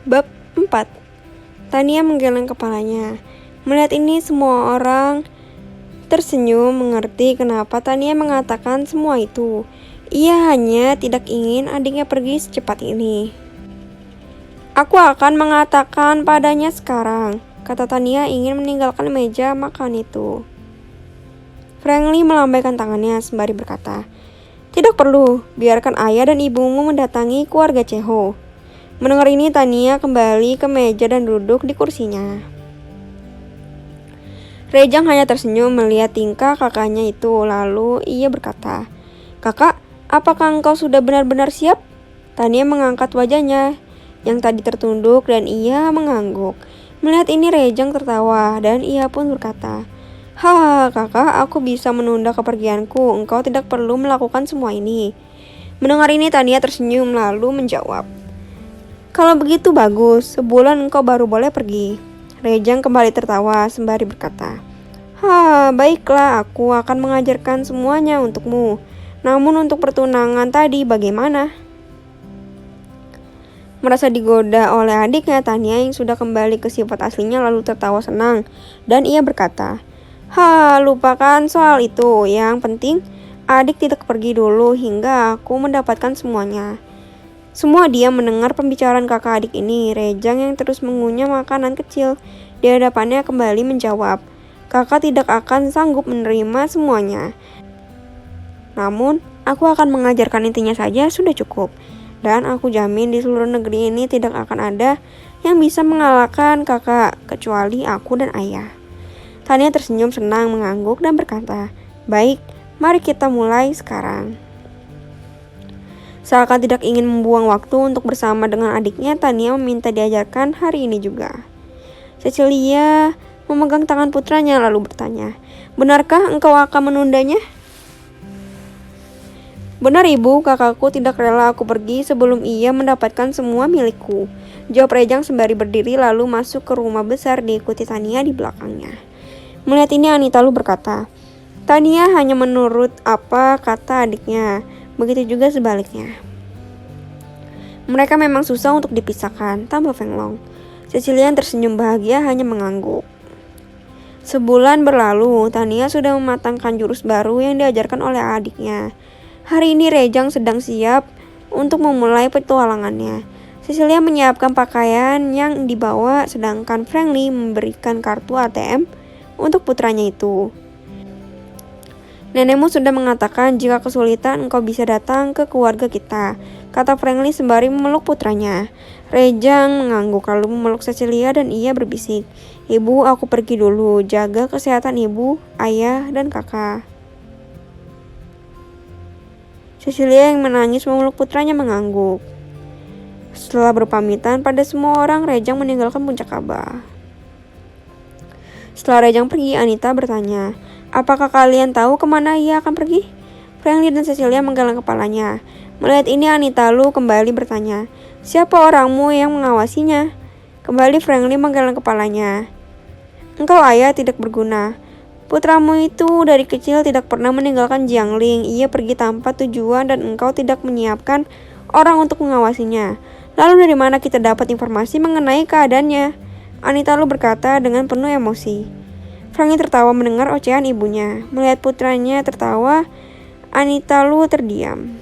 Bab 4. Tania menggeleng kepalanya. Melihat ini semua orang tersenyum mengerti kenapa Tania mengatakan semua itu. Ia hanya tidak ingin adiknya pergi secepat ini. Aku akan mengatakan padanya sekarang, kata Tania ingin meninggalkan meja makan itu. Frankly melambaikan tangannya sembari berkata, tidak perlu, biarkan ayah dan ibumu mendatangi keluarga Cheho. Mendengar ini Tania kembali ke meja dan duduk di kursinya. Rejang hanya tersenyum melihat tingkah kakaknya itu, lalu ia berkata, kakak, apakah engkau sudah benar-benar siap? Tania mengangkat wajahnya yang tadi tertunduk dan ia mengangguk. Melihat ini Rejang tertawa dan ia pun berkata, haha kakak, aku bisa menunda kepergianku, engkau tidak perlu melakukan semua ini. Mendengar ini Tania tersenyum lalu menjawab, kalau begitu bagus, sebulan engkau baru boleh pergi. Rejang kembali tertawa sembari berkata, baiklah, aku akan mengajarkan semuanya untukmu. Namun untuk pertunangan tadi bagaimana? Merasa digoda oleh adiknya, Tania yang sudah kembali ke sifat aslinya lalu tertawa senang. Dan ia berkata, lupakan soal itu. Yang penting, adik tidak pergi dulu hingga aku mendapatkan semuanya. Semua diam mendengar pembicaraan kakak adik ini. Rejang yang terus mengunyah makanan kecil di hadapannya kembali menjawab, kakak tidak akan sanggup menerima semuanya. Namun, aku akan mengajarkan intinya saja sudah cukup. Dan aku jamin di seluruh negeri ini tidak akan ada yang bisa mengalahkan kakak kecuali aku dan ayah. Tania tersenyum senang mengangguk dan berkata, baik, mari kita mulai sekarang. Seakan tidak ingin membuang waktu untuk bersama dengan adiknya, Tania meminta diajarkan hari ini juga. Cecilia memegang tangan putranya lalu bertanya, benarkah engkau akan menundanya? Benar ibu, kakakku tidak rela aku pergi sebelum ia mendapatkan semua milikku. Jawab Rejang sembari berdiri lalu masuk ke rumah besar diikuti Tania di belakangnya. Melihat ini Anita lalu berkata, Tania hanya menurut apa kata adiknya. Begitu juga sebaliknya. Mereka memang susah untuk dipisahkan, tambah Feng Long. Cecilia yang tersenyum bahagia hanya mengangguk. Sebulan berlalu, Tania sudah mematangkan jurus baru yang diajarkan oleh adiknya. Hari ini Rejang sedang siap untuk memulai petualangannya. Cecilia menyiapkan pakaian yang dibawa, sedangkan Frankly memberikan kartu ATM untuk putranya itu. Nenekmu sudah mengatakan jika kesulitan engkau bisa datang ke keluarga kita, kata Frankly sembari memeluk putranya. Rejang mengangguk lalu memeluk Cecilia dan ia berbisik, ibu aku pergi dulu, jaga kesehatan ibu, ayah, dan kakak. Cecilia yang menangis memeluk putranya mengangguk. Setelah berpamitan pada semua orang, Rejang meninggalkan Puncak Kaba. Setelah Rejang pergi, Anita bertanya, apakah kalian tahu kemana ia akan pergi? Frankly dan Cecilia menggeleng kepalanya. Melihat ini Anita Lu kembali bertanya, siapa orangmu yang mengawasinya? Kembali Frankly menggeleng kepalanya. Engkau ayah tidak berguna. Putramu itu dari kecil tidak pernah meninggalkan Jiangling. Ia pergi tanpa tujuan dan engkau tidak menyiapkan orang untuk mengawasinya. Lalu dari mana kita dapat informasi mengenai keadaannya? Anita Lu berkata dengan penuh emosi. Frankly tertawa mendengar ocehan ibunya. Melihat putranya tertawa, Anita Lu terdiam.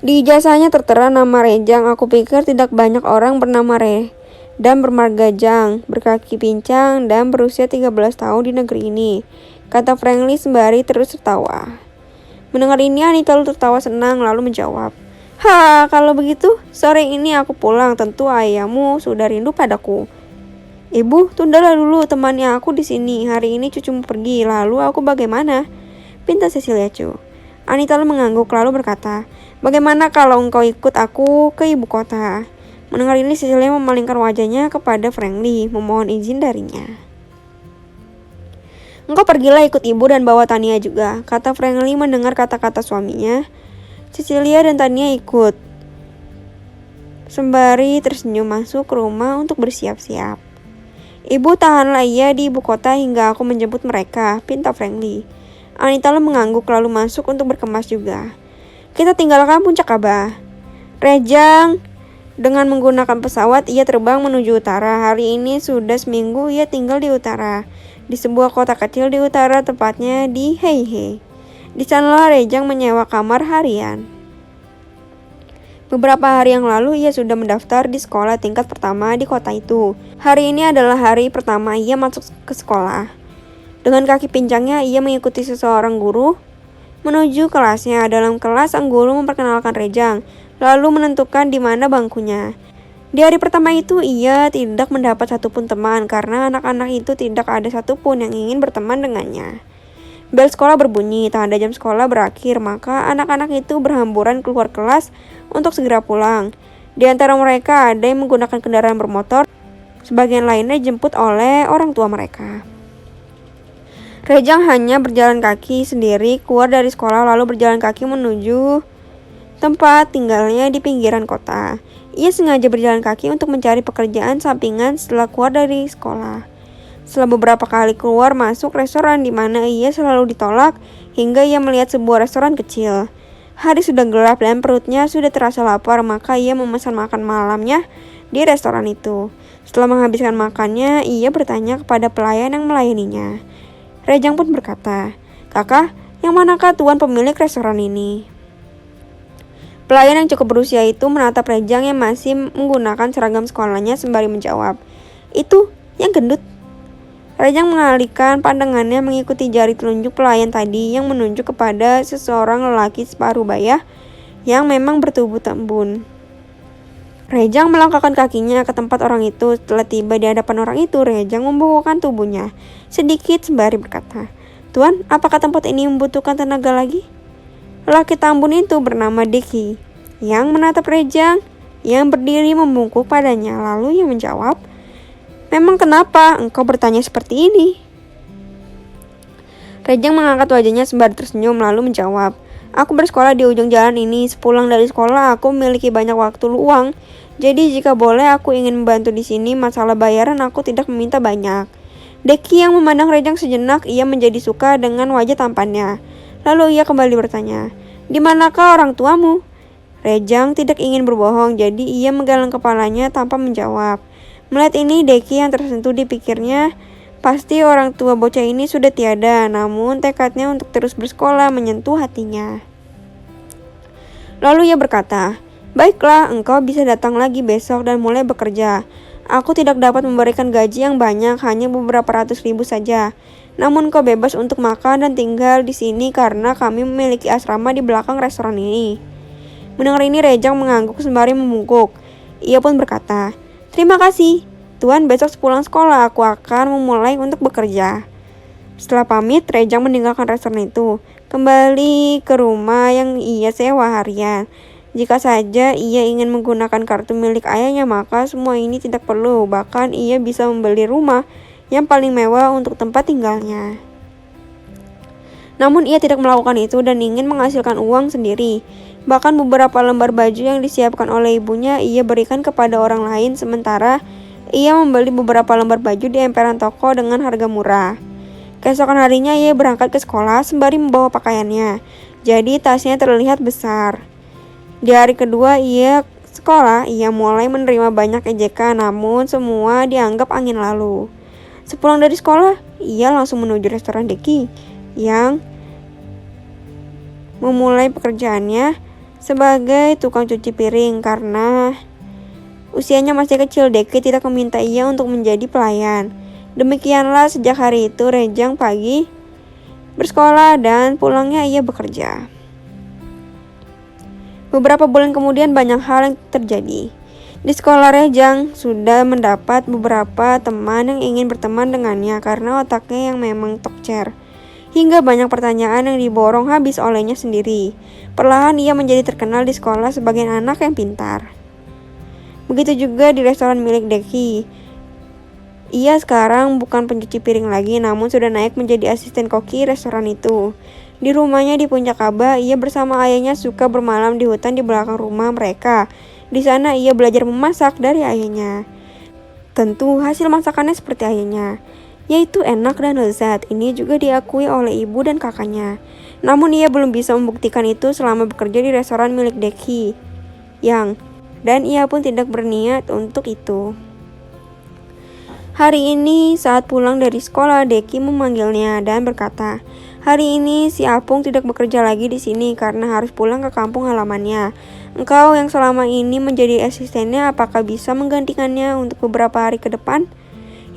Di ijazahnya tertera nama Rejang. Aku pikir tidak banyak orang bernama Re dan bermarga Jang, berkaki pincang, dan berusia 13 tahun di negeri ini, kata Frankly sembari terus tertawa. Mendengar ini Anita Lu tertawa senang lalu menjawab, kalau begitu sore ini aku pulang, tentu ayahmu sudah rindu padaku. Ibu, tundalah dulu, temani aku di sini. Hari ini cucumu pergi, lalu aku bagaimana? Pinta Cecilia Chu. Anita Lu mengangguk lalu berkata, bagaimana kalau engkau ikut aku ke ibu kota? Mendengar ini Cecilia memalingkan wajahnya kepada Frankly, memohon izin darinya. Engkau pergilah ikut ibu dan bawa Tania juga, kata Frankly mendengar kata-kata suaminya. Cecilia dan Tania ikut, sembari tersenyum masuk ke rumah untuk bersiap-siap. Ibu tahanlah ia di ibu kota hingga aku menjemput mereka, pinta Frankly. Anita Lu mengangguk lalu masuk untuk berkemas juga. Kita tinggalkan Puncak Kaba. Rejang Dengan menggunakan pesawat, ia terbang menuju utara. Hari ini sudah seminggu ia tinggal di utara, di sebuah kota kecil di utara, tepatnya di Heihe. Di sanalah Rejang menyewa kamar harian. Beberapa hari yang lalu ia sudah mendaftar di sekolah tingkat pertama di kota itu. Hari ini adalah hari pertama ia masuk ke sekolah. Dengan kaki pincangnya ia mengikuti seseorang guru menuju kelasnya. Dalam kelas, sang guru memperkenalkan Rejang, lalu menentukan di mana bangkunya. Di hari pertama itu ia tidak mendapat satupun teman karena anak-anak itu tidak ada satupun yang ingin berteman dengannya. Bel sekolah berbunyi, tanda jam sekolah berakhir, maka anak-anak itu berhamburan keluar kelas untuk segera pulang. Di antara mereka ada yang menggunakan kendaraan bermotor, sebagian lainnya dijemput oleh orang tua mereka. Rejang hanya berjalan kaki sendiri keluar dari sekolah lalu berjalan kaki menuju tempat tinggalnya di pinggiran kota. Ia sengaja berjalan kaki untuk mencari pekerjaan sampingan setelah keluar dari sekolah. Setelah beberapa kali keluar masuk restoran di mana ia selalu ditolak, hingga ia melihat sebuah restoran kecil. Hari sudah gelap dan perutnya sudah terasa lapar, maka ia memesan makan malamnya di restoran itu. Setelah menghabiskan makannya, ia bertanya kepada pelayan yang melayaninya. Rejang pun berkata, "Kakak, yang manakah tuan pemilik restoran ini?" Pelayan yang cukup berusia itu menatap Rejang yang masih menggunakan seragam sekolahnya sembari menjawab, "Itu yang gendut." Rejang mengalihkan pandangannya mengikuti jari telunjuk pelayan tadi yang menunjuk kepada seseorang lelaki separuh baya yang memang bertubuh tembun. Rejang melangkahkan kakinya ke tempat orang itu. Setelah tiba di hadapan orang itu, Rejang membungkukkan tubuhnya sedikit sembari berkata, "Tuan, apakah tempat ini membutuhkan tenaga lagi?" Lelaki tambun itu bernama Deki, yang menatap Rejang yang berdiri membungkuk padanya. Lalu ia menjawab, "Memang kenapa engkau bertanya seperti ini?" Rejang mengangkat wajahnya sembari tersenyum lalu menjawab, "Aku bersekolah di ujung jalan ini. Sepulang dari sekolah aku memiliki banyak waktu luang. Jadi jika boleh aku ingin membantu di sini. Masalah bayaran aku tidak meminta banyak." Deki yang memandang Rejang sejenak, ia menjadi suka dengan wajah tampannya. Lalu ia kembali bertanya, "Di manakah orang tuamu?" Rejang tidak ingin berbohong, jadi ia menggeleng kepalanya tanpa menjawab. Melihat ini, Deki yang tersentuh dipikirnya, pasti orang tua bocah ini sudah tiada, namun tekadnya untuk terus bersekolah menyentuh hatinya. Lalu ia berkata, "Baiklah, engkau bisa datang lagi besok dan mulai bekerja. Aku tidak dapat memberikan gaji yang banyak, hanya beberapa ratus ribu saja. Namun kau bebas untuk makan dan tinggal di sini karena kami memiliki asrama di belakang restoran ini." Mendengar ini, Rejang mengangguk sembari membungkuk. Ia pun berkata, "Terima kasih, Tuan. Besok sepulang sekolah aku akan memulai untuk bekerja." Setelah pamit, Rejang meninggalkan restoran itu, kembali ke rumah yang ia sewa harian. Jika saja ia ingin menggunakan kartu milik ayahnya, maka semua ini tidak perlu. Bahkan ia bisa membeli rumah yang paling mewah untuk tempat tinggalnya. Namun ia tidak melakukan itu dan ingin menghasilkan uang sendiri. Bahkan beberapa lembar baju yang disiapkan oleh ibunya ia berikan kepada orang lain, sementara ia membeli beberapa lembar baju di emperan toko dengan harga murah. Keesokan harinya ia berangkat ke sekolah sembari membawa pakaiannya, jadi tasnya terlihat besar. Di hari kedua ia sekolah, ia mulai menerima banyak ejekan, namun semua dianggap angin lalu. Sepulang dari sekolah, ia langsung menuju restoran Deki yang memulai pekerjaannya sebagai tukang cuci piring. Karena usianya masih kecil, Deki tidak meminta ia untuk menjadi pelayan. Demikianlah sejak hari itu Rejang pagi bersekolah dan pulangnya ia bekerja. Beberapa bulan kemudian banyak hal yang terjadi. Di sekolah, Rejang sudah mendapat beberapa teman yang ingin berteman dengannya karena otaknya yang memang tokcer. Hingga banyak pertanyaan yang diborong habis olehnya sendiri. Perlahan ia menjadi terkenal di sekolah sebagai anak yang pintar. Begitu juga di restoran milik Deki. Ia sekarang bukan pencuci piring lagi, namun sudah naik menjadi asisten koki restoran itu. Di rumahnya di Puncak Kaba, ia bersama ayahnya suka bermalam di hutan di belakang rumah mereka. Di sana ia belajar memasak dari ayahnya. Tentu hasil masakannya seperti ayahnya, yaitu enak dan lezat. Ini juga diakui oleh ibu dan kakaknya. Namun ia belum bisa membuktikan itu selama bekerja di restoran milik Deki, yang dan ia pun tidak berniat untuk itu. Hari ini saat pulang dari sekolah, Deki memanggilnya dan berkata, "Hari ini si Apung tidak bekerja lagi di sini karena harus pulang ke kampung halamannya. Engkau yang selama ini menjadi asistennya, apakah bisa menggantikannya untuk beberapa hari ke depan?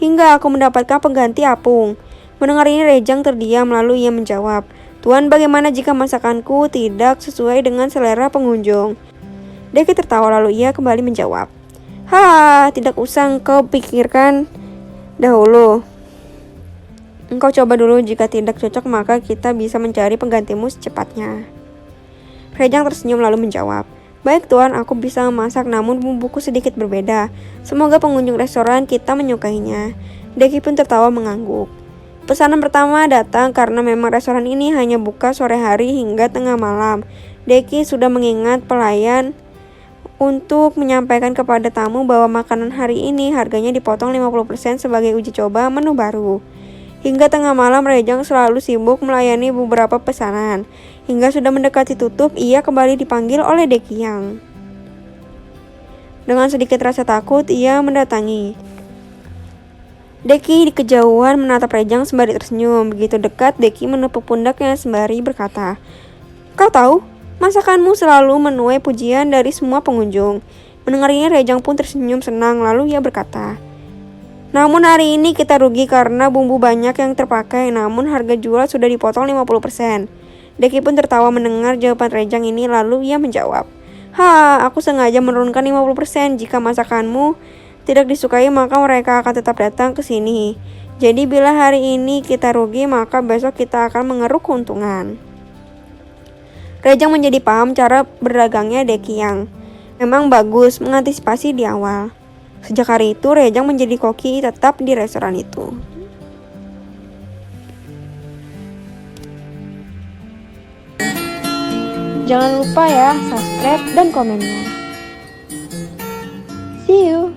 Hingga aku mendapatkan pengganti Apung." Mendengar ini Rejang terdiam lalu ia menjawab, "Tuan, bagaimana jika masakanku tidak sesuai dengan selera pengunjung?" Deki tertawa lalu ia kembali menjawab, tidak usah engkau pikirkan dahulu. Engkau coba dulu, jika tidak cocok maka kita bisa mencari penggantimu secepatnya." Rejang tersenyum lalu menjawab, "Baik tuan, aku bisa memasak namun bumbuku sedikit berbeda. Semoga pengunjung restoran kita menyukainya." Deki pun tertawa mengangguk. Pesanan pertama datang karena memang restoran ini hanya buka sore hari hingga tengah malam. Deki sudah mengingat pelayan untuk menyampaikan kepada tamu bahwa makanan hari ini harganya dipotong 50% sebagai uji coba menu baru. Hingga tengah malam Rejang selalu sibuk melayani beberapa pesanan. Hingga sudah mendekati tutup, ia kembali dipanggil oleh Dekiang. Dengan sedikit rasa takut, ia mendatangi. Deki di kejauhan menatap Rejang sembari tersenyum. Begitu dekat, Deki menepuk pundaknya sembari berkata, "Kau tahu, masakanmu selalu menuai pujian dari semua pengunjung." Mendengarnya Rejang pun tersenyum senang lalu ia berkata, "Namun hari ini kita rugi karena bumbu banyak yang terpakai, namun harga jual sudah dipotong 50%. Deki pun tertawa mendengar jawaban Rejang ini lalu ia menjawab, aku sengaja menurunkan 50%. Jika masakanmu tidak disukai maka mereka akan tetap datang ke sini. Jadi bila hari ini kita rugi maka besok kita akan mengeruk keuntungan." Rejang menjadi paham cara berdagangnya Dekiang. Memang bagus mengantisipasi di awal. Sejak hari itu Rejang menjadi koki tetap di restoran itu. Jangan lupa ya subscribe dan komennya. See you.